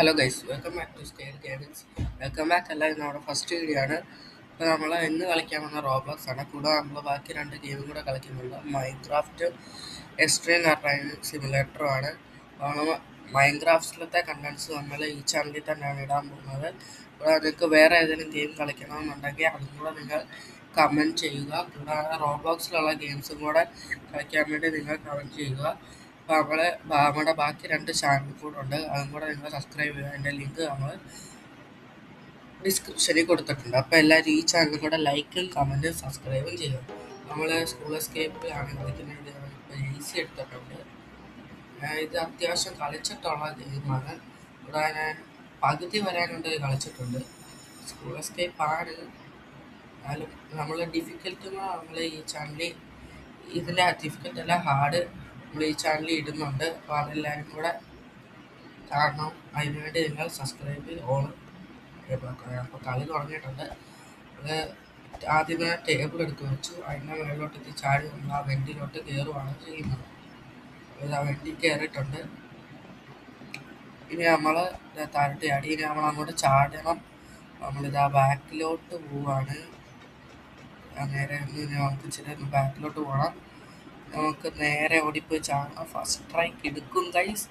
Hello guys, welcome back to scale gamings. Welcome back അല്ല, ഇത് നമ്മുടെ ഫസ്റ്റ് വീഡിയോ ആണ്. ഇപ്പോൾ നമ്മൾ ഇന്ന് കളിക്കാൻ വന്ന റോബ്ലോക്സ് ആണ്. കൂടാതെ നമ്മൾ ബാക്കി രണ്ട് ഗെയിമും കൂടെ കളിക്കുന്നുണ്ട്. മൈൻക്രാഫ്റ്റ് എക്സ്ട്രീം ഡ്രൈവിംഗ് സിമുലേറ്ററും ആണ്. അപ്പോൾ മൈൻക്രാഫ്റ്റിലത്തെ കണ്ടൻസ് നമ്മൾ ഈ ചാനലിൽ തന്നെയാണ് ഇടാൻ പോകുന്നത്. അപ്പോൾ നിങ്ങൾക്ക് വേറെ ഏതെങ്കിലും ഗെയിം കളിക്കണമെന്നുണ്ടെങ്കിൽ അതും കൂടെ നിങ്ങൾ കമൻറ്റ് ചെയ്യുക. കൂടാതെ റോബ്ലോക്സിലുള്ള ഗെയിംസും കൂടെ കളിക്കാൻ വേണ്ടി നിങ്ങൾ കമൻറ്റ് ചെയ്യുക. അപ്പോൾ നമ്മുടെ ബാക്കി രണ്ട് ചാനൽ കൂടെ ഉണ്ട്, അതും കൂടെ നിങ്ങൾ സബ്സ്ക്രൈബ് ചെയ്യുക. അതിൻ്റെ ലിങ്ക് നമ്മൾ ഡിസ്ക്രിപ്ഷനിൽ കൊടുത്തിട്ടുണ്ട്. അപ്പോൾ എല്ലാവരും ഈ ചാനൽ കൂടെ ലൈക്കും കമൻറ്റും സബ്സ്ക്രൈബും ചെയ്യുക. നമ്മൾ സ്കൂൾ എസ്കേപ്പിലാണ് കളിക്കുന്നത്. ഇപ്പോൾ ഈസി എടുത്തിട്ടുണ്ട്. ഇത് അത്യാവശ്യം കളിച്ചിട്ടുള്ള ഗെയിമാണ്. ഇവിടെ ഞാൻ പകുതി വരാനുണ്ട് കളിച്ചിട്ടുണ്ട്. സ്കൂൾ എസ്കേപ്പാണ്. എന്നാലും നമ്മൾ ഡിഫിക്കൽട്ടും നമ്മൾ ഈ ചാനലിൽ ഇതിൻ്റെ ഡിഫിക്കൽട്ട് അല്ല, ഹാർഡ് നമ്മൾ ഈ ചാനലിൽ ഇടുന്നുണ്ട്. അപ്പോൾ അതെല്ലാവരും കൂടെ കാണണം. അതിനുവേണ്ടി നിങ്ങൾ സബ്സ്ക്രൈബ് ഓൺ അപ്പോൾ കളി തുടങ്ങിയിട്ടുണ്ട്. അത് ആദ്യമേ ടേബിൾ എടുത്ത് വെച്ചു. അതിൻ്റെ മുകളിലോട്ട് ചാടി നമ്മൾ ആ വെണ്ടിലോട്ട് കയറുകയാണ് ചെയ്യുന്നത്. ആ വെണ്ടി കയറിയിട്ടുണ്ട്. ഇനി നമ്മൾ താഴോട്ട് ചാടി. ഇനി നമ്മൾ അങ്ങോട്ട് ചാടണം. നമ്മളിതാ ബാക്കിലോട്ട് പോവാണ്. നേരെ നമുക്ക് ഇച്ചിരി ബാക്കിലോട്ട് പോകണം. നമുക്ക് നേരെ ഓടിപ്പോയി ചാടണം. ഫസ്റ്റ് ട്രൈക്ക് എടുക്കും ഗൈസ്.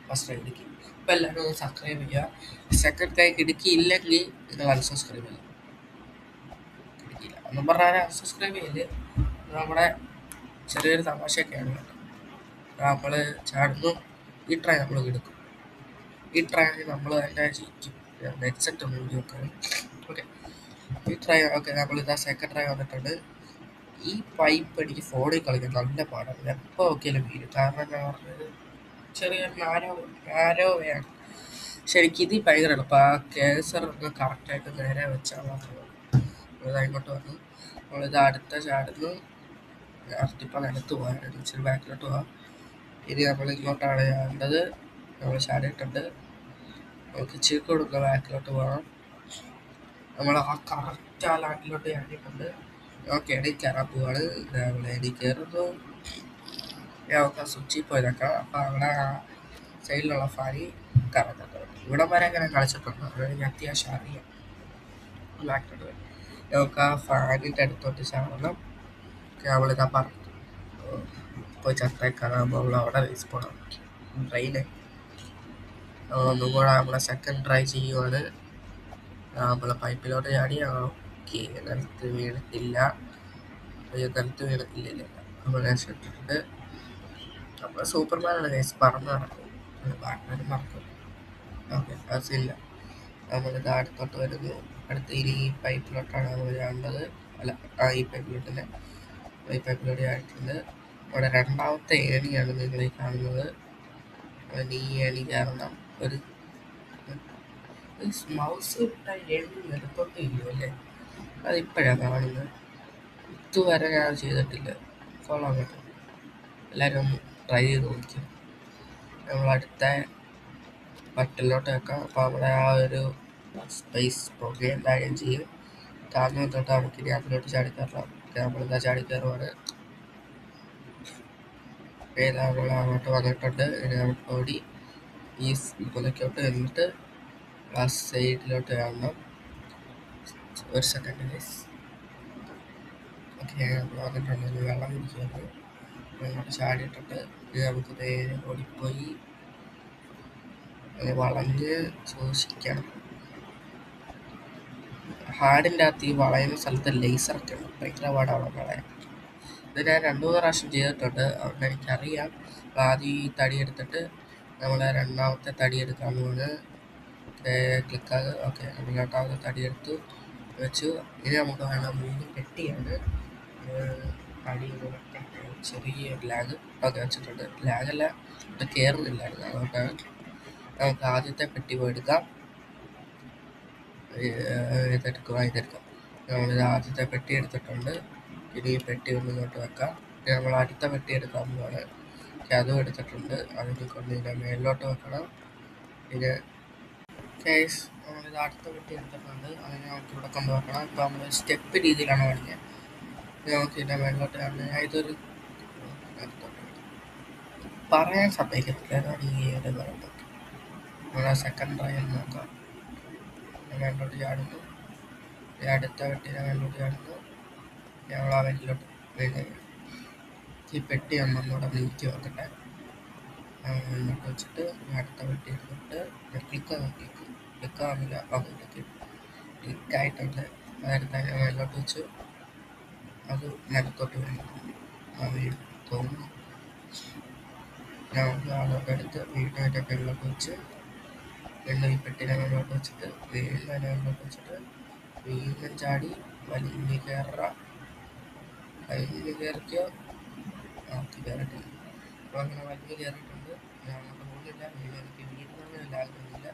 First try Idukki. ഇപ്പോൾ എല്ലാവരും ഒന്ന് സബ്സ്ക്രൈബ് ചെയ്യുക. സെക്കൻഡ് ട്രൈക്ക് ഇടുക്കിയില്ലെങ്കിൽ നിങ്ങൾ അൺസബ്സ്ക്രൈബ് ചെയ്യുക. ഇടുക്കിയില്ല ഒന്നും പറഞ്ഞാൽ അൺസബ്സ്ക്രൈബ് ചെയ്യില്ല. നമ്മുടെ ചെറിയൊരു തമാശയൊക്കെയാണ്. നമ്മൾ ചാടുന്നു. ഈ ട്രൈ നമ്മൾ എടുക്കും. ഈ ട്രൈ നമ്മൾ അതിൻ്റെ ഹെഡ്സെറ്റ് ഒന്ന് ഊരി വെക്കണം. ഓക്കെ, ഈ ട്രൈ ഓക്കെ. നമ്മളിതാ സെക്കൻഡ് ട്രൈ വന്നിട്ടുണ്ട്. ഈ പൈപ്പ് എനിക്ക് ഫോണിൽ കളിക്കാൻ നല്ല പാടാണ്. എപ്പോൾ നോക്കിയാലും വീഴും. കാരണം എന്താ പറഞ്ഞത്, ചെറിയ നാരോയാണ്. ശരിക്കും ഇത് ഭയങ്കര എളുപ്പം. ആ കേസർ ഒന്ന് കറക്റ്റായിട്ട് നേരെ വെച്ചാൽ മാത്രമേ. ഇങ്ങോട്ട് വന്നു. നമ്മളിത് അടുത്ത ചാടുന്നു. അടുത്തിപ്പോൾ നിലത്ത് പോകാനാണ്. ഇച്ചിരി ബാക്കിലോട്ട് പോകാം. ഇനി നമ്മൾ ഇങ്ങോട്ടാണ് ചാടേണ്ടത്. നമ്മൾ ചാടിയിട്ടുണ്ട്. നമുക്ക് ഇച്ചിരി കൊടുക്കുക ബാക്കിലോട്ട് പോകാം. നമ്മൾ ആ കറക്റ്റ് ആ ലാൻഡിലോട്ട് ചാടിയിട്ടുണ്ട്. ഓക്കെ, എടി കയറാൻ പോവാണ്. നമ്മൾ എടി കയറുന്നു. നമുക്ക് ആ സ്വിച്ചിൽ പോയി നോക്കാം. അപ്പോൾ അവിടെ ആ സൈഡിലുള്ള ഫാനി കറങ്ങുന്നുണ്ട്. ഇവിടെ വരെ അങ്ങനെ കളിച്ചിട്ടുണ്ട്. അത് എനിക്ക് അത്യാവശ്യം അറിയാം. ബാക്കിലോട്ട് വരും. നമുക്ക് ആ ഫാനിൻ്റെ അടുത്തോട്ട് ചാടണം. നമ്മളിതാ പറഞ്ഞു പോയി ചത്തേക്കാറാകുമ്പോൾ നമ്മൾ അവിടെ റീസ്പോണാണ്. ട്രെയിന് ഒന്നും കൂടെ നമ്മളെ സെക്കൻഡ് ട്രൈ ചെയ്യുവാണ്. നമ്മളെ പൈപ്പിലോട്ട് ചാടി. ഓക്കെ, നിലത്ത് വീണിട്ടില്ല. നിലത്ത് വീണിട്ടില്ല. നമ്മൾ രക്ഷപ്പെട്ടിട്ടുണ്ട്. നമ്മൾ സൂപ്പർമാനാണ് ഗൈസ്. പറന്ന് നടക്കും. ബാറ്റ്മാനും മറക്കും. ഓക്കെ, അതില്ല. നമ്മളിത് അടുത്തോട്ട് വരുന്നു. അടുത്ത് ഇനി ഈ പൈപ്പിലോട്ടാണ് നമ്മൾ ചാടേണ്ടത്. അല്ല, ഈ പൈപ്പിലോട്ടില്ല. ഈ പൈപ്പിലോട്ട് ചാടിയിട്ടുണ്ട്. അവിടെ രണ്ടാമത്തെ ഏണിയാണ് നിങ്ങൾ ഈ കാണുന്നത്. ഈ ഏണി കാരണം ഒരു മൗസ് ഇട്ട ഏണി എടുത്തോട്ട് ഇല്ലയോ അല്ലേ? അതിപ്പോഴാണ് കാണുന്നത്. ഇതുവരെ ഞാൻ ചെയ്തിട്ടില്ല. കൊള്ളാൻ പറ്റും. എല്ലാവരും ഒന്ന് ട്രൈ ചെയ്ത് നോക്കും. നമ്മളടുത്ത ബട്ടണിലോട്ട് വെക്കാം. അപ്പോൾ അവിടെ ആ ഒരു സ്പേസ് പോകുകയും കാര്യം ചെയ്യും. താഴ്ന്നു തൊട്ട് നമുക്കിനി അതിലോട്ട് ചാടിക്കയറാം. നമ്മളിതാ ചാടിക്കയറുവാണ്. നമ്മൾ അങ്ങോട്ട് വന്നിട്ടുണ്ട്. ഇനി നമുക്ക് ഓടി ഈ മുലക്കോട്ട് എന്നിട്ട് ആ സൈഡിലോട്ട് കാണണം. ഒരു സെക്കൻഡ് ഗൈസ്. ഓക്കെ, നമ്മൾ വന്നിട്ടുണ്ട്. ഇനി വെള്ളം കുടിക്കുന്നത് അങ്ങോട്ട് ചാടിയിട്ടുണ്ട്. ഇനി നമുക്ക് നേരെ ഓടിപ്പോയി വളഞ്ഞ് സൂക്ഷിക്കണം. ഹാർഡിൻ്റെ അകത്ത് ഈ വളയുന്ന സ്ഥലത്ത് ലേസറൊക്കെ ഉണ്ട്. ഭയങ്കര പാടാണ് വളയാൻ. ഇത് ഞാൻ 2-3 പ്രാവശ്യം ചെയ്തിട്ടുണ്ട്. അതുകൊണ്ട് എനിക്കറിയാം. ആദ്യം ഈ തടി എടുത്തിട്ട് നമ്മൾ രണ്ടാമത്തെ തടി എടുക്കാമെന്ന് ക്ലിക്കാകുക. ഓക്കെ, നമ്മൾ രണ്ടാമത്തെ തടി എടുത്തു വെച്ചു. ഇനി നമുക്ക് വേണം 3 പെട്ടിയാണ്. തടി ചെറിയ ലാഗ് ഒക്കെ വെച്ചിട്ടുണ്ട്. ലാഗല്ല, ഇവിടെ കയറുന്നില്ലായിരുന്നു. അതുകൊണ്ടാണ്. നമുക്ക് ആദ്യത്തെ പെട്ടി പോയി എടുക്കാം. ഇതെടുക്കാം. നമ്മളിത് ആദ്യത്തെ പെട്ടി എടുത്തിട്ടുണ്ട്. ഇനി ഈ പെട്ടി ഒന്ന് ഇങ്ങോട്ട് വെക്കാം. ഇനി നമ്മൾ അടുത്ത പെട്ടി എടുക്കാൻ പോവാണ്. അതും എടുത്തിട്ടുണ്ട്. അതിന് കൊണ്ട് ഇതിൻ്റെ മേളിലോട്ട് വെക്കണം. ഇത് കേസ് നമ്മളിത് അടുത്ത പെട്ടി എടുത്തിട്ടുണ്ട്. അതിന് നമുക്ക് ഇവിടെ കൊണ്ട് വെക്കണം. ഇപ്പോൾ നമ്മൾ സ്റ്റെപ്പ് രീതിയിലാണ് കളിക്കുക. നമുക്ക് ഇതിൻ്റെ മേളിലോട്ട് കാണുന്നത്. ഇതൊരു പറയാൻ സമ്മതിക്കത്തില്ല. ഈ പറയുന്നത് നമ്മളെ സെക്കൻഡ് ട്രയൽ നോക്കാം. മേലോട്ട് ചാടുന്നു, അടുത്ത വെട്ടിനെ മേലോട്ട് ചാടുന്നു, ഞങ്ങൾ ആ വെട്ടിലോട്ട് വീണ് ഈ പെട്ടി നമ്മളോടെ നീക്കി വെക്കട്ടെ. മുന്നോട്ട് വെച്ചിട്ട് അടുത്ത വെട്ടി എടുത്തിട്ട് ക്ലിക്കാവില്ല, ക്ലിക്കായിട്ടുണ്ട്. അതെടുത്ത് അതിനെ മേലോട്ട് വെച്ച് അത് നിലത്തോട്ട് വീണു. ആ വീട് തോന്നുന്നു നമുക്ക് അതോട്ട് എടുത്ത് വീണ്ടും അതിൻ്റെ മേലോട്ട് വെച്ച് വീണ്ടും ഈ പെട്ടിനെ മേലോട്ട് വെച്ചിട്ട് വീണ്ടും അതിനെ മേലോട്ട് വെച്ചിട്ട് വീണ്ടും ചാടി വലിഞ്ഞ് കയറുക. വലിഞ്ഞ് കയറിക്കോ, കയറിയിട്ടില്ല. അപ്പോൾ അങ്ങനെ വലിഞ്ഞ് കയറിയിട്ടുണ്ട്. അങ്ങോട്ട് പോകുന്നില്ല, എനിക്ക് വീഴുന്നൊന്നും ആകുന്നില്ല.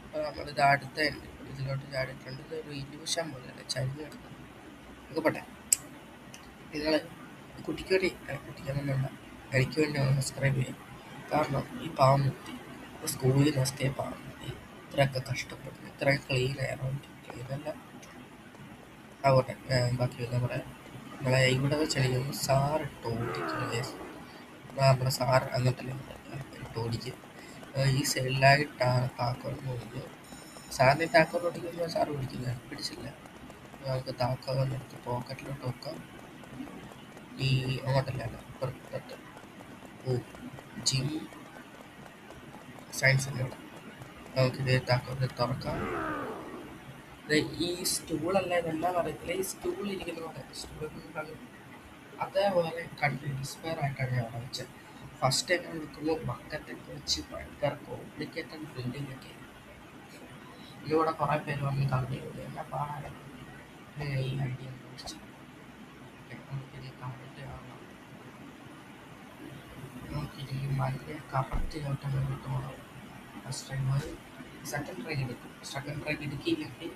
അപ്പോൾ നമ്മളിത് അടുത്ത ഇതിലോട്ട് ചാടിയിട്ടുണ്ട്. ഇതൊരു ഇല്യൂഷൻ പോലെയല്ലേ ചരിഞ്ഞ് കിടക്കുന്നത്. നമുക്ക് പോട്ടെ. നിങ്ങൾ കുട്ടിക്ക് വേണ്ടി കുട്ടിക്കൊന്നുമല്ല, എനിക്ക് വേണ്ടി ഒന്ന് സബ്സ്ക്രൈബ് ചെയ്യാം. കാരണം ഈ പാവം കുട്ടി സ്കൂളിൽ നിന്ന് എസ്കേപ്പ് ആവാൻ വേണ്ടി ഇത്രയൊക്കെ കഷ്ടപ്പെടുന്നു, ഇത്രയും ക്ലീൻ ആയതുകൊണ്ട് ക്ലീനല്ല ആവട്ടെ. ബാക്കി എന്താ പറയാം, നമ്മളെ ഇവിടെ വെച്ച് എനിക്ക് സാറിട്ട് ഓടിക്കുന്നത്. നമ്മുടെ സാർ എന്നിട്ടല്ലേ ഇട്ട് ഓടിക്കും. ഈ സൈഡിലായിട്ടാണ് താക്കോൽ പോകുന്നത്. സാറിന് താക്കോൽ ഓടിക്കുമ്പോൾ സാർ ഓടിക്കില്ല, പിടിച്ചില്ല. നമുക്ക് താക്കോലെടുത്ത് പോക്കറ്റിലോട്ട് വെക്കാം. ഈ അങ്ങോട്ടല്ല പുറത്തോട്ട് ജിം സയൻസിൻ്റെ അവിടെ നമുക്കിത് താക്കോൽ തുറക്കാം. ഈ സ്റ്റൂളല്ല, ഇതെല്ലാം അറിയത്തില്ല. ഈ സ്റ്റൂളിരിക്കുന്ന പോലെ സ്റ്റൂൾ അതേപോലെ കണ്ട് ഇൻസ്പയർ ആയിട്ടാണ് ഞാൻ അവിടെ വെച്ചത്. ഫസ്റ്റ് ടൈം ഞാൻ നിൽക്കുമ്പോൾ ബക്കറ്റൊക്കെ വെച്ച് ഭയങ്കര കോംപ്ലിക്കേറ്റഡ് ബിൽഡിംഗ് ഒക്കെ. ഇതിലൂടെ കുറേ പേര് വന്ന് കളഞ്ഞു എല്ലാം പാടാണ്. ഈ ഐഡിയ കുറിച്ച് നമുക്കിത് കറക്റ്റ് ആവണം. നമുക്കിത് മലിനെ കറക്റ്റ് ചോട്ടം വേണ്ടിയിട്ട് പോകണം. ഫസ്റ്റ് ടൈം പോയി സെക്കൻഡ് ട്രൈ എടുക്കും. സെക്കൻഡ് ട്രൈ എടുക്കില്ലെങ്കിൽ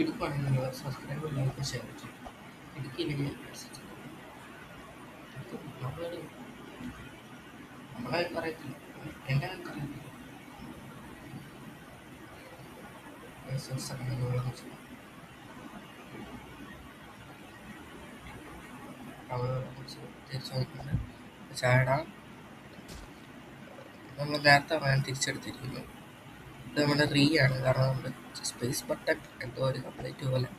എടുക്കുകയാണെങ്കിൽ നിങ്ങൾ സബ്സ്ക്രൈബ് ലൈക്ക് ഷെയർ ചെയ്യും. എടുക്കില്ലെങ്കിൽ നമ്മളെ അറിയത്തില്ല, എന്നെ അറിയത്തില്ല. തിരിച്ചു ചാടാം. നമ്മൾ നേരത്തെ തിരിച്ചെടുത്തിരിക്കുന്നു. ഇത് നമ്മുടെ റീ ആണ്, കാരണം നമ്മുടെ സ്പേസ് ബട്ടൺ എന്തോ ഒരു കംപ്ലീറ്റ് പോലെ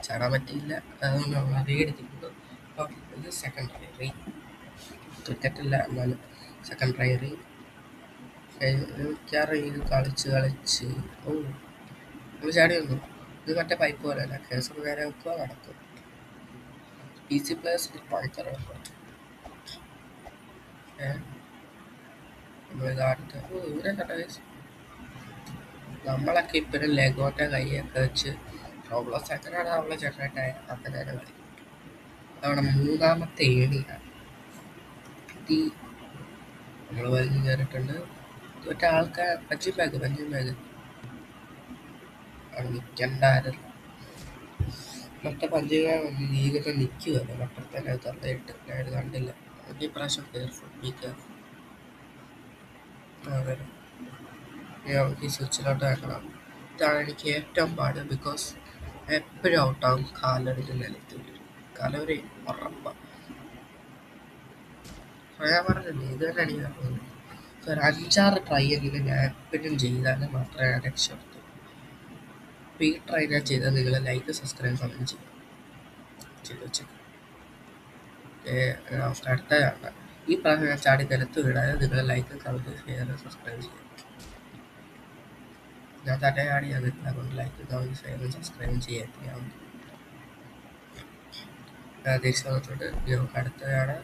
ചാടാൻ പറ്റിയില്ല. അതുകൊണ്ട് നമ്മൾ റീ എടുത്തിട്ടുണ്ട്. അപ്പം ഇത് സെക്കൻഡ് ട്രൈ റീ. ക്രിക്കറ്റല്ല, എന്നാലും സെക്കൻഡ് ട്രൈ റീ. ഇത് കളിച്ച് നമ്മൾ ചാടി വന്നു. ഇത് മറ്റേ പൈപ്പ് പോലെ അല്ല, കേസ് നേരെ വെക്കുക നടക്കും. PC പ്ലേയേഴ്സിന് ഭയങ്കര നമ്മളിതായിട്ട് ഇവരെ കണ്ട നമ്മളൊക്കെ ഇപ്പോഴും ലെഗോൻ്റെ കൈയൊക്കെ വെച്ച് റോബ്ലോക്സ് അങ്ങനെയാണ് നമ്മളെ ജനറേറ്റ് ആയ അങ്ങനെയാണ് കളി. അവിടെ മൂന്നാമത്തെ ഏണിയാണ് ഈ നമ്മൾ വലിഞ്ഞ് കയറിയിട്ടുണ്ട്. മറ്റേ ആൾക്കാർ പഞ്ചിങ് ബാഗ് അവിടെ നിൽക്കണ്ടായിരുന്നു. മറ്റേ പഞ്ചിങ് ബാഗ് നീങ്ങുന്ന നിൽക്കുമല്ലോ, മറ്റത്തെ തള്ളയിട്ട് ഞാൻ കണ്ടില്ല. ഈ പ്രാവശ്യം കെയർഫുൾ, ബി കെയർഫുൾ. അതെ, നമുക്ക് ഈ സ്വിച്ചിലോട്ട് വെക്കണം. ഇതാണ് എനിക്ക് ഏറ്റവും പാട്. ബിക്കോസ് എപ്പോഴും ഔട്ടാവും, കാലൊരു നിലത്ത് വീഴും. കാലൊരു ഉറപ്പാണ്. ഞാൻ പറഞ്ഞില്ലേ, ഇത് തന്നെയാണ് ഞാൻ പോകുന്നത്. ഒരു 5-6 ട്രൈ എങ്കിലും ഞാൻ എപ്പോഴും ചെയ്താൽ മാത്രമേ ഞാൻ രക്ഷപ്പെട്ടു. അപ്പോൾ ഈ ട്രൈ ഞാൻ ചെയ്താൽ നിങ്ങൾ ലൈക്ക് സബ്സ്ക്രൈബ് കമൻറ്റ് ചെയ്ത് വെച്ചേക്കും. നമുക്ക് അടുത്ത കാണാം. ഈ പ്രാവശ്യം ഞാൻ ചാടി നിലത്ത് വീടാതെ നിങ്ങൾ ലൈക്ക് കമൻറ്റ് ഷെയർ സബ്സ്ക്രൈബ് ചെയ്യും. ഞാൻ തന്നെ ചാടി അതില്ല, അതുകൊണ്ട് ലൈക്ക് കമൻറ്റ് ഷെയറും സബ്സ്ക്രൈബും ചെയ്യാൻ തിരിച്ചു വന്നിട്ടുണ്ട്. നമുക്ക് അടുത്ത ചാടാം.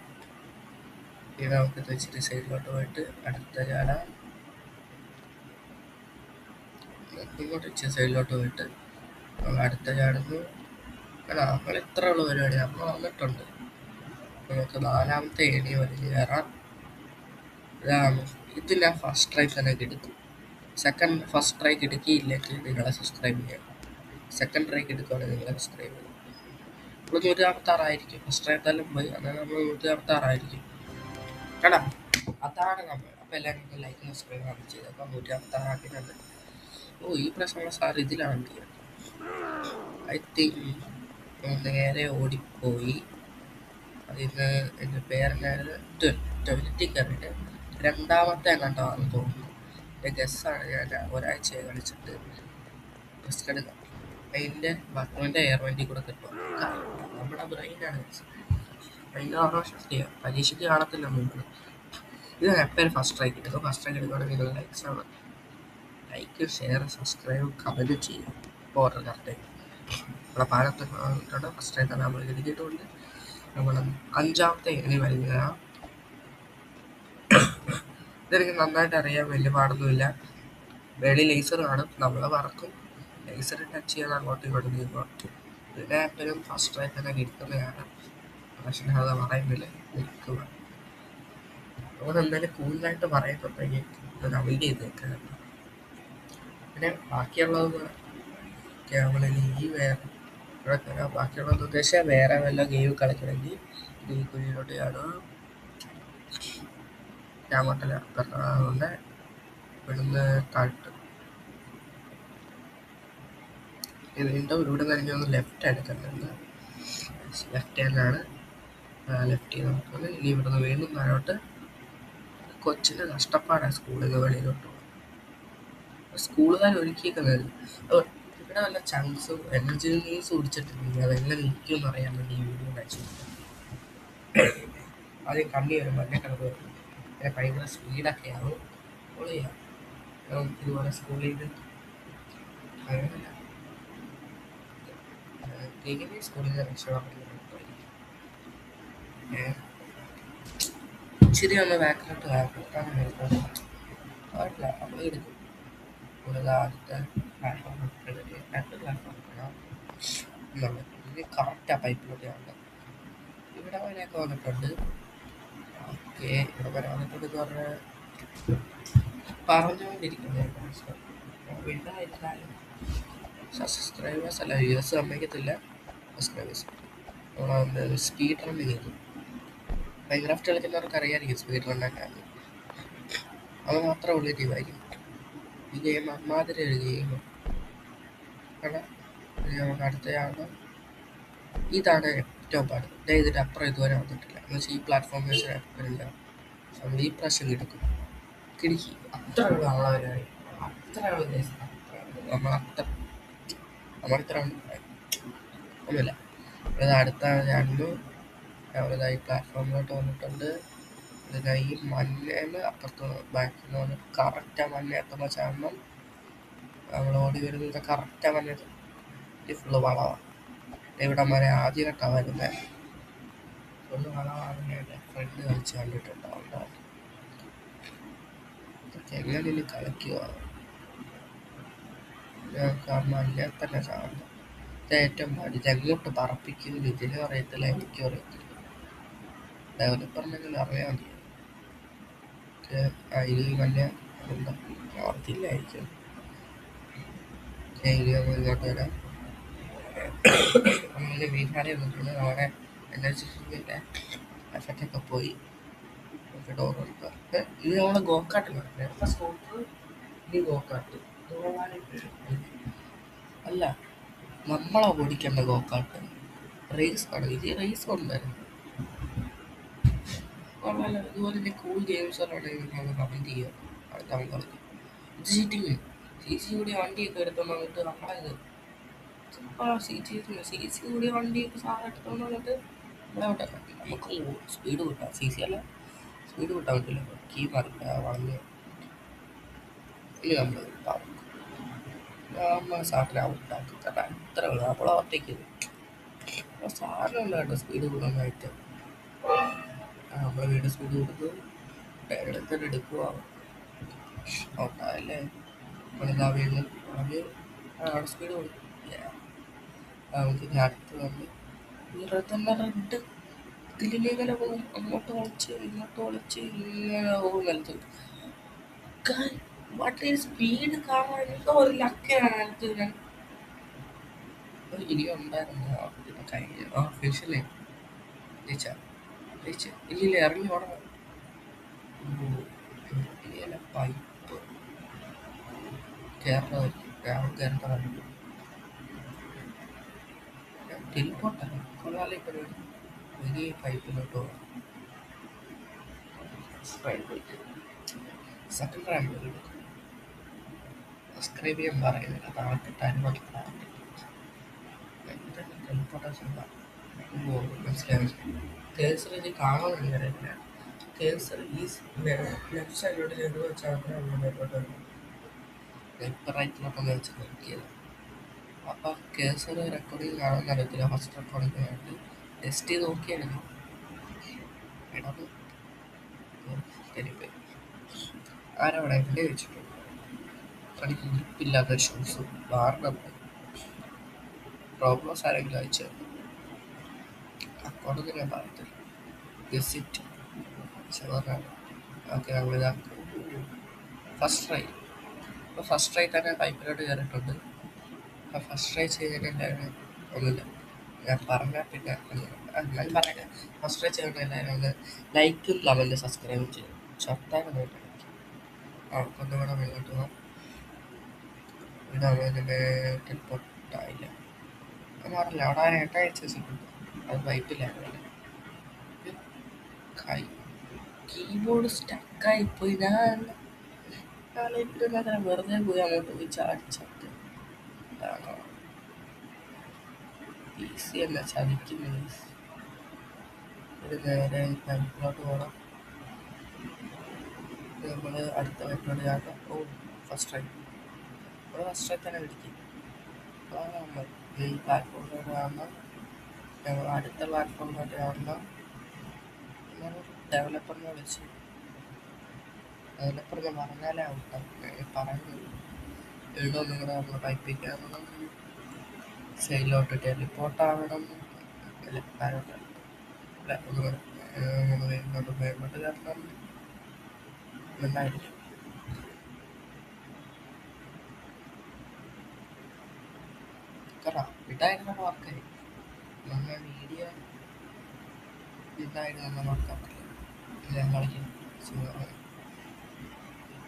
ഇനി നമുക്ക് വെച്ചിട്ട് സൈഡിലോട്ട് പോയിട്ട് അടുത്ത ചാടാം. ഇങ്ങോട്ട് വെച്ച് സൈഡിലോട്ട് പോയിട്ട് നമ്മൾ അടുത്ത ചാടുന്നു. നമ്മൾ ഇത്ര ഉള്ള പരിപാടി നമ്മൾ വന്നിട്ടുണ്ട്. നമുക്ക് 4ാമത്തെ ഏണി വലിഞ്ഞ് കയറാം. ഇതാണ് ഇത്. ഞാൻ ഫസ്റ്റ് ട്രൈ തന്നെ എടുക്കും. ഫസ്റ്റ് ട്രൈ എടുക്കിയില്ലെങ്കിൽ നിങ്ങളെ സബ്സ്ക്രൈബ് ചെയ്യണം. സെക്കൻഡ് ട്രൈ എടുക്കുകയാണെങ്കിൽ നിങ്ങളെ സബ്സ്ക്രൈബ് ചെയ്യണം. നമ്മൾ 146 ഫസ്റ്റ് ട്രൈ എന്തായാലും പോയി, അങ്ങനെ നമ്മൾ 146 കേടാ. അതാണ് നമ്മൾ. അപ്പോൾ എല്ലാവരും ലൈക്ക് സബ്സ്ക്രൈബ് ആണ് ചെയ്തത്. അപ്പോൾ 146 ആക്കിയിട്ടുണ്ട്. ഈ പ്രശ്നമുള്ള സാർ ഇതിലാണ് ചെയ്യുന്നത്. ഐ തിങ്ക് നേരെ ഓടിപ്പോയി. അതിന് എൻ്റെ പേരെന്നായിരുന്നു ടോയ്ലറ്റിൽ കയറിയിട്ട് രണ്ടാമത്തെ എങ്ങാണ്ടാണെന്ന് തോന്നുന്നു. എൻ്റെ ഗസ്സാണ്. ഞാൻ ഒരാഴ്ചയായി കളിച്ചിട്ട് റിസ്ക് എടുക്കാം. അതിൻ്റെ ബട്ടറിൻ്റെ എയർ വണ്ടി കൂടെ കിട്ടും. നമ്മുടെ ബ്രെയിനാണ് ഭയങ്കര ഓർമ്മ പരീക്ഷയ്ക്ക് കാണത്തില്ല മുമ്പ്. ഇത് എപ്പോഴും ഫസ്റ്റ് ട്രൈക്ക് എടുക്കും. ഫസ്റ്റ് ട്രൈക്ക് എടുക്കുകയാണെങ്കിൽ നിങ്ങൾ ലൈക്ക് ഷെയർ സബ്സ്ക്രൈബ് കമൻറ്റ് ചെയ്യും. ഓർഡർ കറക്റ്റ് നമ്മളെ പാലത്തുണ്ട് ഫസ്റ്റ് ട്രൈക്കാണ് നമ്മൾ എഴുതിയിട്ടുണ്ട്. നമ്മൾ അഞ്ചാമത്തെ ഇനി വരുന്ന ഇതെനിക്ക് നന്നായിട്ട് അറിയാൻ വലിയ പാടൊന്നുമില്ല. വെളി ലേസർ കാണും, നമ്മൾ പറക്കും. ലേസർ ടച്ച് ചെയ്യാൻ അങ്ങോട്ടും ഇങ്ങോട്ടും നീങ്ങുക. പിന്നെ എപ്പോഴും ഫസ്റ്റ് ട്രൈക്ക് തന്നെ കിട്ടുന്നതാണ്. പക്ഷേ അത് പറയുന്നില്ല, നിൽക്കുക. നമ്മൾ എന്തായാലും കൂടുതലായിട്ട് പറയുന്നുണ്ടെങ്കിൽ ഇത് അവൈഡ് ചെയ്തേക്കാം. പിന്നെ ബാക്കിയുള്ളത് നമ്മളിൽ ഈ വേറെ ബാക്കിയുള്ളത് ഉദ്ദേശിച്ചാൽ വേറെ വല്ല ഗെയിം കളിക്കണമെങ്കിൽ ഈ കുഴിയിലോട്ട് ചാടുക. ക്യാമറ കൊണ്ട് ഇവിടുന്ന് താഴ്ത്ത് വീണ്ടും ഇവിടെ നിന്ന് ഒന്ന് ലെഫ്റ്റ് എടുക്കുന്നുണ്ട്. ലെഫ്റ്റ് ഹാൻഡാണ്. ലെഫ്റ്റ് ചെയ്ത് നോക്കുന്നത്. ഇനി ഇവിടുന്ന് വീണ്ടും താഴോട്ട്. കൊച്ചിൻ്റെ കഷ്ടപ്പാടാണ് സ്കൂളിൽ നിന്ന് വെളിയിലോട്ട് പോകും. സ്കൂളുകാർ ഒരുക്കിയിരിക്കുന്നത് ഇവിടെ വല്ല ചങ്ക്സും എനർജി ഡ്രിങ്ക്സ് കുടിച്ചിട്ടുണ്ടെങ്കിൽ അതെല്ലാം നിൽക്കുമെന്ന് അറിയാൻ വേണ്ടി ഈ വീഡിയോ അയച്ചു. ആദ്യം കണ്ണി വരും, മഞ്ഞ കളർ വരും. പിന്നെ ഭയങ്കര സ്പീഡൊക്കെ ആവും. ഫോളോ ചെയ്യാം. ഇതുപോലെ സ്കൂളിൽ നിന്ന് അങ്ങനെയല്ല സ്കൂളിൽ നിന്ന് രക്ഷപ്പെടാൻ ഇച്ചിരി ഒന്ന് ബാക്കിലോട്ട് പാടില്ല. നമ്മൾ എടുക്കും. കൂടുതൽ ആദ്യത്തെ പ്ലാറ്റ്ഫോം രണ്ട് പ്ലാറ്റ്ഫോം എന്നുള്ളത് ഇത് കറക്റ്റാണ്. പൈപ്പിലോട്ട് ആണ് ഇവിടെ വരെയൊക്കെ വന്നിട്ടുണ്ട്. ഓക്കെ, ഇവിടെ വരെ വന്നിട്ടുണ്ട് എന്ന് പറഞ്ഞാൽ പറഞ്ഞുകൊണ്ടിരിക്കുന്നത്. സബ്സ്ക്രൈബേഴ്സ് അല്ല, വ്യൂവേഴ്സ് സമ്മതിക്കത്തില്ല. സബ്സ്ക്രൈബേഴ്സ് നമ്മളെ സ്പീഡ് റൺ ചെയ്തു. മൈൻക്രാഫ്റ്റ് കളിക്കുന്നവർക്ക് അറിയാമായിരിക്കും സ്പീഡ് റണ്ണൊക്കെയാണ്. അത് മാത്രമേ ഉള്ളൂ ടീമായിരിക്കും. ഈ ഗെയിം അമ്മാതിരി ഒരു ഗെയിം കാരണം നമുക്ക് അടുത്തയാണ്. ഇതാണ് ഏറ്റവും പാട്. ഇതിൻ്റെ അപ്പുറം ഇതുവരെ വന്നിട്ടില്ല. എന്ന് വെച്ചാൽ ഈ പ്ലാറ്റ്ഫോമിൽ വരില്ല. നമ്മൾ ഈ പ്രാവശ്യം കിടക്കും കിടക്കി അത്ര ഉള്ളു നമ്മളവരായി. അത്ര ഉള്ളു നമ്മളിത്ര ഒന്നുമില്ല. ഇത് അടുത്ത ചാനലും അവരിതായി പ്ലാറ്റ്ഫോമിലോട്ട് വന്നിട്ടുണ്ട്. ഇതിനാ ഈ മഞ്ഞേന്ന് അപ്പുറത്ത് ബാക്കിൽ നിന്ന് വന്ന് കറക്റ്റാ മഞ്ഞെത്തുമ്പോൾ ചാനൽ നമ്മൾ ഓടി വരുന്നത് കറക്റ്റാ മഞ്ഞത്ത്. ഈ ഫുള്ള് വളവാണ്. ഇവിടെ വരെ ആദ്യമായിട്ടാണ് വരുന്നത്. ഫുള്ള് വളവാണ്. എൻ്റെ ഫ്രണ്ട് കളിച്ച് കണ്ടിട്ടുണ്ടാവുക. ഇതൊക്കെ എങ്ങനെ ഇനി കളിക്കുക? ഞങ്ങൾക്ക് മഞ്ഞ തന്നെ ചാനൽ ഇത് ഏറ്റവും പാട്. ഇതെങ്ങോട്ട് പറപ്പിക്കും ഇതിനും അറിയത്തില്ല, എനിക്കും അറിയത്തില്ല. ഡെവലപ്പറിനെങ്കിലും അറിയാൻ മതി. അതിൽ മഞ്ഞ ഓർത്തില്ലായിരിക്കും. ഇങ്ങോട്ട് വരാം. നമ്മൾ വീട്ടാടെ വന്നിട്ടുണ്ട്. നമ്മുടെ എനർജിൻ്റെ എഫക്റ്റൊക്കെ പോയി. ഡോർ കൊടുക്കുക. ഇത് നമ്മളെ ഗോക്കാട്ടിലാണ്. നേരത്തെ സ്കൂട്ടർ, ഇനി ഗോക്കാട്ട്. അല്ല, നമ്മളെ ഓടിക്കേണ്ട ഗോക്കാട്ട് റേസ് ആണ്. ഇത് റേസ് കൊണ്ടായിരുന്നു. ഇതുപോലെ തന്നെ കൂൾ ഗെയിംസ് ആണെങ്കിൽ നമ്മൾ കമൻറ്റ് ചെയ്യുക. അടുത്ത നമ്മൾ കളിക്കും. ഇത് ചീറ്റിങ്. സി സി കൂടി വണ്ടിയൊക്കെ എടുത്തോണ്ട് വന്നിട്ട് നമ്മളെ ഇത് സി സി കൂടി വണ്ടിയൊക്കെ സാധനം എടുത്തോണ്ട് വന്നിട്ട് നമ്മളെ നമുക്ക് സ്പീഡ് കിട്ടാം. സി സി അല്ല, സ്പീഡ് കിട്ടാൻ പറ്റില്ല. കീ മാറില്ല വളഞ്ഞ് ഇനി നമ്മൾ നമ്മളെ സാറിനെ ഔട്ടാക്കി തരാം. ഇത്ര ഉള്ളു. അപ്പോൾ ഒറ്റയ്ക്ക് സാധനം ഉണ്ട് കേട്ടോ സ്പീഡ് കൂടാനായിട്ട്. നമ്മൾ വീട് സ്പീഡ് കൊടുത്തു എടുത്തിട്ട് എടുക്കുക. ഔട്ടായല്ലേ നമ്മളിതാ വീണ്ടും അവിടെ സ്പീഡ് കൊടുക്കും. നമുക്ക് അടുത്ത് വന്ന് തന്നെ റെഡ് ഇതിലിങ്ങനെ പോകും. അങ്ങോട്ട് വളച്ച് ഇങ്ങോട്ട് വളച്ച് ഇങ്ങനെ പോകും. നിലത്ത് വളരെ സ്പീഡ് കാണാൻ എന്തോ ഒരു ലക്കയാണ്. അടുത്ത് ഇനി ഉണ്ടായിരുന്നു കഴിഞ്ഞ ഫിനിഷല്ലേ ഇല്ല ഇറങ്ങി ഓടണം. ഇനിയല്ല പൈപ്പ് കയറേണ്ട ടെലിപ്പോർട്ടല്ല കൊള്ളാലേ പരിപാടി. ഇനി പൈപ്പിലോട്ട് പോകാം. സെക്കൻഡ് റാങ്ക് കിട്ടും. സബ്സ്ക്രൈബ് ചെയ്യാൻ പറയുന്നില്ല, താഴത്തെ ടൈം ഇമ്പോർട്ടൻസ് എന്താ മനസ്സിലായി. കേസർ ഇത് കാണാൻ അറിയില്ല. കേസർ ഈ ലെഫ്റ്റ് സൈഡിലോട്ട് ചെയ്ത് വെച്ചാൽ ലെഫ്റ്റ് റൈറ്റിലോട്ടൊന്ന് വെച്ച് നോക്കിയത്. അപ്പം കേസർ റെക്കോർഡിങ് കാണാൻ അറിയത്തില്ല. ഫസ്റ്റ് റെക്കോർഡിങ് ആയിട്ട് ടെസ്റ്റ് ചെയ്ത് നോക്കിയായിരുന്നു. ഇടത് ആരവിടെ എൻ്റെ വെച്ചിട്ടുണ്ട്. എനിക്ക് ഗ്രിപ്പില്ലാത്ത ഷൂസും ബാറിനും പ്രോബ്ലംസ് ആരെങ്കിലും അയച്ചു അക്കൗണ്ടിൽ ഞാൻ പറയത്തില്ല. വിസിറ്റ് ഷുവറാണ്. ഓക്കെ, നമ്മളിതാക്കും. First try. ഇപ്പോൾ ഫസ്റ്റ് ട്രൈ തന്നെ ടൈപ്പിലോട്ട് കയറിയിട്ടുണ്ട്. അപ്പോൾ ഫസ്റ്റ് ട്രൈ ചെയ്തിട്ടുണ്ടായിരുന്നു ഒന്നുമില്ല. ഞാൻ പറഞ്ഞാൽ പിന്നെ ഞാൻ പറയാം. ഫസ്റ്റ് ട്രൈ ചെയ്തിട്ടുണ്ടായിരുന്നു ഒന്ന് ലൈക്കും കമൻറ്റും സബ്സ്ക്രൈബും ചെയ്യും. ഷർട്ടാണ് വേണ്ടി ഒന്നും കൂടെ മുന്നോട്ട് പോകാം. ഇവിടെ ടെലിപ്പോർട്ടായില്ല. അത് പറഞ്ഞില്ല, അവിടെ ഏട്ടാ വെച്ചിട്ടുണ്ട്. അത് വൈപ്പിലാണ്. കീബോർഡ് സ്റ്റക്കായിപ്പോയി. ഞാൻ വെറുതെ പോയി അങ്ങോട്ട് പോയി ചാടിച്ചട്ട് പി സി അല്ല ചതിക്കുന്നത്. ഇത് നേരെ ബാങ്കിലോട്ട് പോകണം. നമ്മൾ അടുത്ത മെത്തേഡ് ആക്കാം. ഓ, ഫസ്റ്റ് ട്രൈ. നമ്മൾ ഫസ്റ്റ് ട്രൈ തന്നെ പിടിക്കും. നമ്മൾ ഈ പ്ലാറ്റ്ഫോമിലോട്ട് കാണണം. ഞങ്ങൾ അടുത്ത പ്ലാറ്റ്ഫോമിലോട്ട് കാണണം. ഡെവലപ്പറിനെ വിളിച്ച് ഡെവലപ്പറിനെ പറഞ്ഞാലേ ഔട്ടാവും. പറയുന്നത് എഴുതോ നിങ്ങളുടെ നമ്മൾ പൈപ്പിക്കണം. സൈഡിലോട്ട് ടെലിപ്പോർട്ടാവണം. താഴോട്ട് അല്ല ഒന്നുകൂടെ ഇങ്ങോട്ട് മേലോട്ട് കയറണം. ഉണ്ടായിരിക്കും. കറാ ഇതായിരുന്നു വർക്കായി. നമ്മൾ മീഡിയ ഇതായിരുന്നു നമ്മൾ വർക്കാക്കില്ല. ഞാൻ കളിക്കും.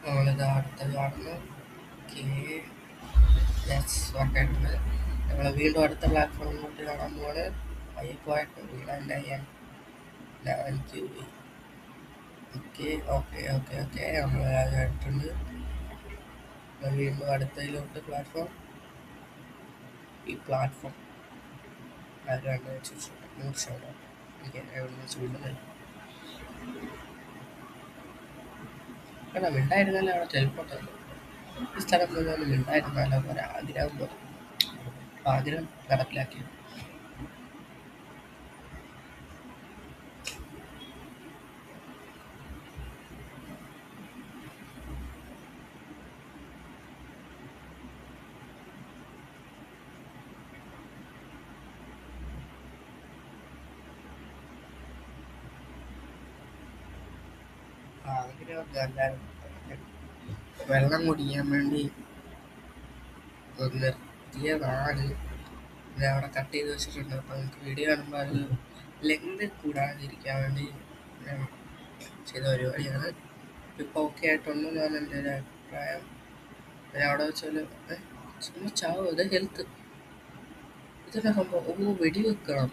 നമ്മളിത് അടുത്ത കാണുന്നത് വർക്കായിട്ടുണ്ട്. നമ്മൾ വീണ്ടും അടുത്ത പ്ലാറ്റ്ഫോമിലോട്ട് കാണാൻ പോവാണ്. അയ്യപ്പോയിട്ട് വീടാൻ്റെ ലെവൽ ക്യൂ. ഓക്കെ ഓക്കെ ഓക്കെ ഓക്കെ നമ്മൾ ആയിട്ടുണ്ട്. വീണ്ടും അടുത്തതിലോട്ട് പ്ലാറ്റ്ഫോം. ഈ പ്ലാറ്റ്ഫോം ആരാണ്ട് 100% എനിക്ക് എവിടെ വെച്ച് വീണ്ടും കാരണം മിണ്ടായിരുന്നാലും അവിടെ ടെലിപ്പോർട്ടല്ലോ. ഈ സ്ഥലത്ത് നിന്നാലും മിണ്ടായിരുന്നാലോ ഒരാഗ്രഹം പോലെ. അപ്പം ആഗ്രഹം നടപ്പിലാക്കി. ആഗ്രഹമൊക്കെ എല്ലാവരും വെള്ളം കുടിക്കാൻ വേണ്ടി നിർത്തിയതാണ്. ഞാൻ അവിടെ കട്ട് ചെയ്ത് വെച്ചിട്ടുണ്ട്. അപ്പോൾ നമുക്ക് വീഡിയോ കാണുമ്പോൾ അത് ലെങ്ത് കൂടാതിരിക്കാൻ വേണ്ടി ഞാൻ ചെയ്ത പരിപാടിയാണ്. ഇപ്പോൾ ഓക്കെ ആയിട്ടുണ്ട് എന്നാണ് എൻ്റെ ഒരു അഭിപ്രായം. ഞാൻ അവിടെ വെച്ചാൽ ചുമ്മാ ചാവും. ഇത് ഹെൽത്ത് ഇതൊക്കെ സംഭവം. ഓ, വെടിവെക്കണം.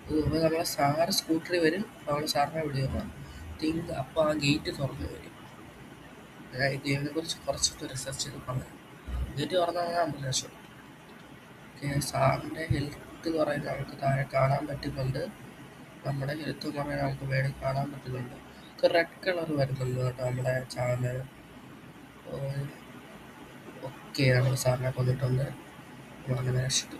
അപ്പോൾ നമ്മളെ സാറ് സ്കൂട്ടറിൽ വരും. നമ്മൾ സാറിനെ വെടിവെക്കണം. അപ്പോൾ ആ ഗേറ്റ് തുറന്നു വരും. ഈ ഗെയിമിനെ കുറിച്ച് കുറച്ചൊക്കെ റിസർച്ച് ചെയ്ത് പറഞ്ഞു. ഗേറ്റ് തുറന്നാൽ നമ്മൾ രക്ഷപ്പെടും. ഓക്കെ, സാറിൻ്റെ ഹെൽത്ത് കുറയുന്നത് നമുക്ക് താഴെ കാണാൻ പറ്റുന്നുണ്ട്. നമ്മുടെ ഹെൽത്ത് കുറയാൻ നമുക്ക് വേണ്ടി കാണാൻ പറ്റുന്നുണ്ട്. റെഡ് കളർ വരുന്നുണ്ട് കേട്ടോ നമ്മുടെ ചാനൽ. ഓക്കെ, നമ്മൾ സാറിനെ കൊന്നിട്ടുണ്ട്. അങ്ങനെ രക്ഷപ്പെട്ടു.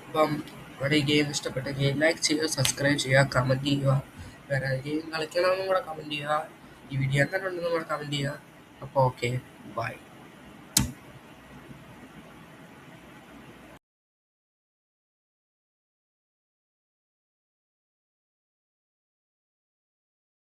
അപ്പം ഇവിടെ ഈ ഗെയിം ഇഷ്ടപ്പെട്ടെങ്കിൽ ലൈക്ക് ചെയ്യുക, സബ്സ്ക്രൈബ് ചെയ്യുക, കമൻറ്റ് ചെയ്യുക. വേറെ ഗെയിം കളിക്കണമെന്നും കൂടെ കമൻറ്റ് ചെയ്യുക. ഈ വീഡിയോ എങ്ങനെ ഉണ്ടെന്നും കൂടെ കമൻറ്റ് ചെയ്യുക. അപ്പോൾ ഓക്കെ, ബൈ.